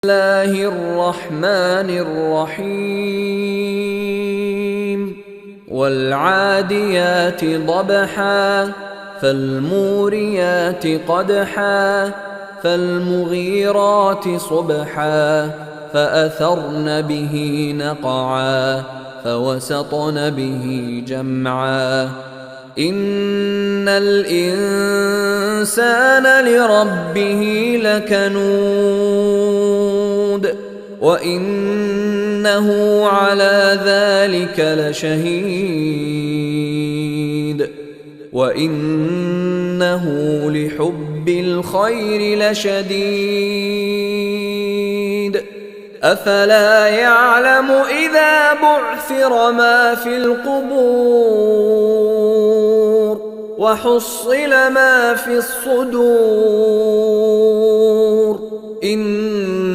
الله الرحمن الرحيم والعاديات ضبحا فالموريات قدحا فالمغيرات صبحا فأثرن به نقعا فوسطن به جمعا إن الإنسان لربه لكنود وإنه على ذلك لشهيد وإنه لحب الخير لشديد أفلا يعلم إذا بعثر ما في القبور وحصل ما في الصدور إن